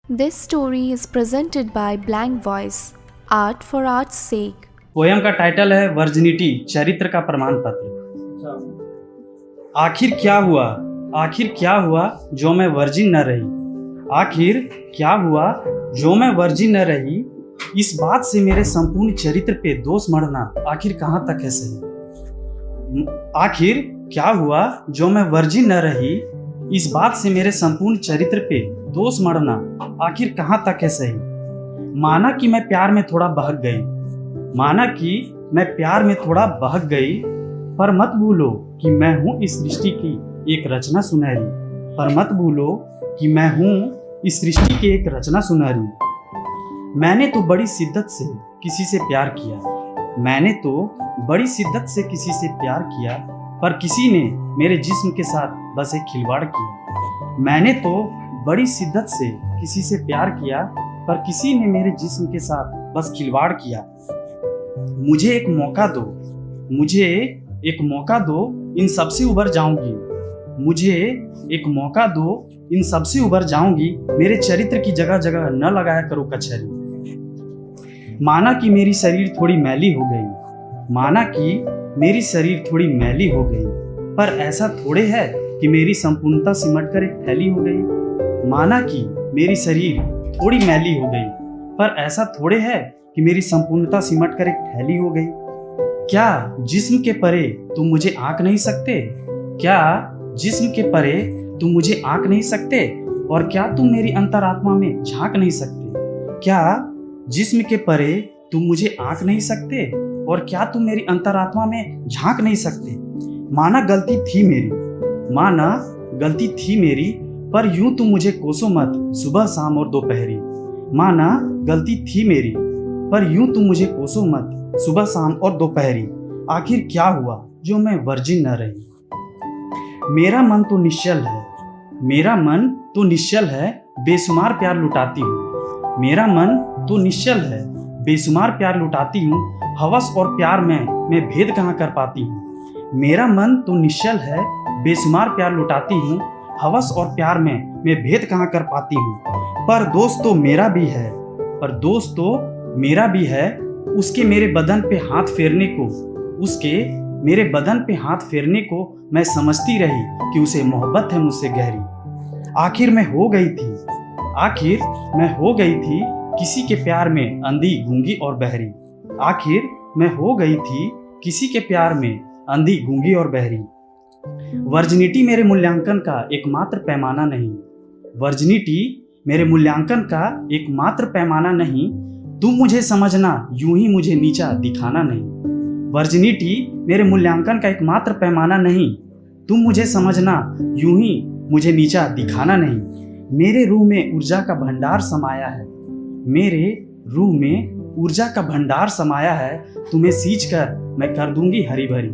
This story is presented by Blank Voice, Art for Art's sake. Poem का title है virginity, चरित्र का प्रमाण पत्र। आखिर क्या हुआ जो मैं वर्जिन न रही। आखिर क्या हुआ जो मैं वर्जिन न रही। इस बात से मेरे संपूर्ण चरित्र पे दोष मढ़ना आखिर कहाँ तक है सही। आखिर क्या हुआ जो मैं वर्जिन न रही। इस बात से मेरे संपूर्ण चरित्र पे दोष मढ़ना आखिर कहाँ तक है सही। माना कि मैं प्यार में थोड़ा बहक गई, पर मत भूलो कि मैं हूँ इस सृष्टि की एक रचना सुनहरी। मैंने तो बड़ी शिद्दत से किसी से प्यार किया, पर किसी ने मेरे जिस्म के साथ बस एक खिलवाड़ किया। मैंने तो बड़ी शिद्दत से किसी से प्यार किया, पर किसी ने मेरे जिस्म के साथ बस खिलवाड़ किया। मुझे एक मौका दो, इन सबसे उबर जाऊंगी। मेरे चरित्र की जगह जगह न लगाया करो कचहरी। माना कि मेरी शरीर थोड़ी मैली हो गई, पर ऐसा थोड़े है कि मेरी संपूर्णता सिमट कर एक थैली हो गई। माना कि मेरी शरीर थोड़ी मैली हो गई, पर ऐसा थोड़े है कि मेरी संपूर्णता सिमट कर एक थैली हो गई। क्या जिस्म के परे तुम मुझे आंक नहीं सकते? और क्या तुम मेरी अंतरात्मा में झांक नहीं सकते? क्या जिस्म के परे तुम मुझे आंक नहीं सकते? और क्या तुम मेरी अंतरात्मा में झांक नहीं सकते? माना गलती थी मेरी, पर यूं तुम मुझे कोसो मत सुबह शाम और दोपहरी। माना गलती थी मेरी, पर यूं तुम मुझे कोसो मत सुबह शाम और दोपहरी। आखिर क्या हुआ जो मैं वर्जिन न रही। मेरा मन तो निश्चल है, बेशुमार प्यार लुटाती हूँ। हवस और प्यार में मैं भेद कहाँ कर पाती हूँ। मेरा मन तो निश्चल है, बेशुमार प्यार लुटाती हूँ। हवस और प्यार में मैं भेद कहाँ कर पाती हूँ। पर दोस्त तो मेरा भी है, उसके मेरे बदन पे हाथ फेरने को मैं समझती रही कि उसे मोहब्बत है मुझसे गहरी। आखिर मैं हो गई थी किसी के प्यार में अंधी गूंगी और बहरी। वर्जिनिटी मेरे मूल्यांकन का एकमात्र पैमाना नहीं। तुम मुझे समझना यूं ही मुझे नीचा दिखाना नहीं। वर्जिनिटी मेरे मूल्यांकन का एकमात्र पैमाना नहीं। तुम मुझे समझना यूं ही मुझे नीचा दिखाना नहीं। मेरे रूह में ऊर्जा का भंडार समाया है, तुम्हें सींच कर मैं कर दूंगी हरी भरी।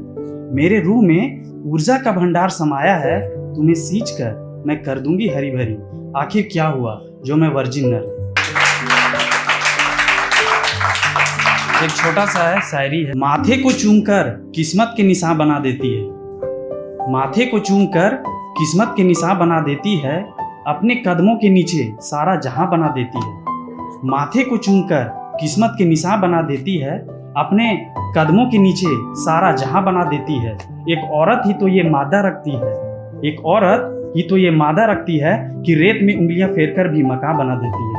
मेरे रूह में ऊर्जा का भंडार समाया है, तुम्हें सींच कर मैं कर दूंगी हरी भरी। आखिर क्या हुआ जो मैं वर्जिन न रही। एक छोटा सा है शायरी है। माथे को चूमकर किस्मत के निशान बना देती है। अपने कदमों के नीचे सारा जहां बना देती है। माथे को चूमकर किस्मत के निशान बना देती है। अपने कदमों के नीचे सारा जहां बना देती है। एक औरत ही तो ये मादा रखती है कि रेत में उंगलियां फेरकर भी मकान बना देती है।